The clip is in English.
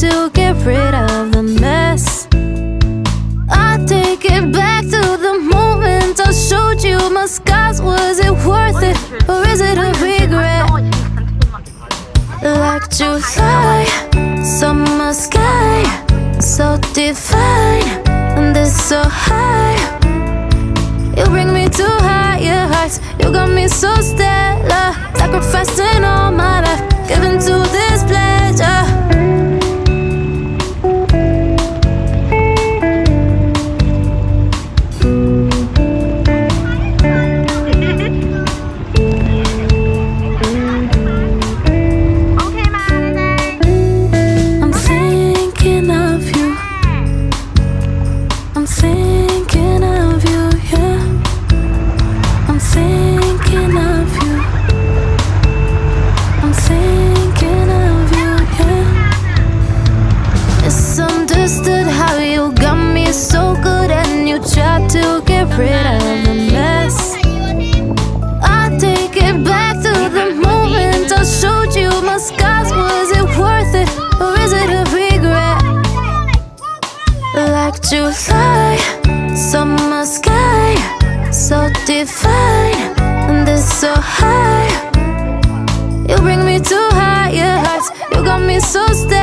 to get rid of the mess. I take it back to the moment I showed you my scars. Was it worth it, or is it a regret? Like July, summer sky, so divine, and it's so high. You bring me to higher heights. You got me so stellar, sacrificing all my life, giving to this pleasure. I'm thinking of you. I'm thinking of you, yeah. I'm thinking of you. I'm thinking of you, yeah. It's understood how you got me so good, and you tried to get rid of the mess. I take it back to the moment I showed you my scars. Was it worth it, or is it a regret? Like July, summer sky, so divine, and it's so high. You bring me to higher heights. You got me so steady.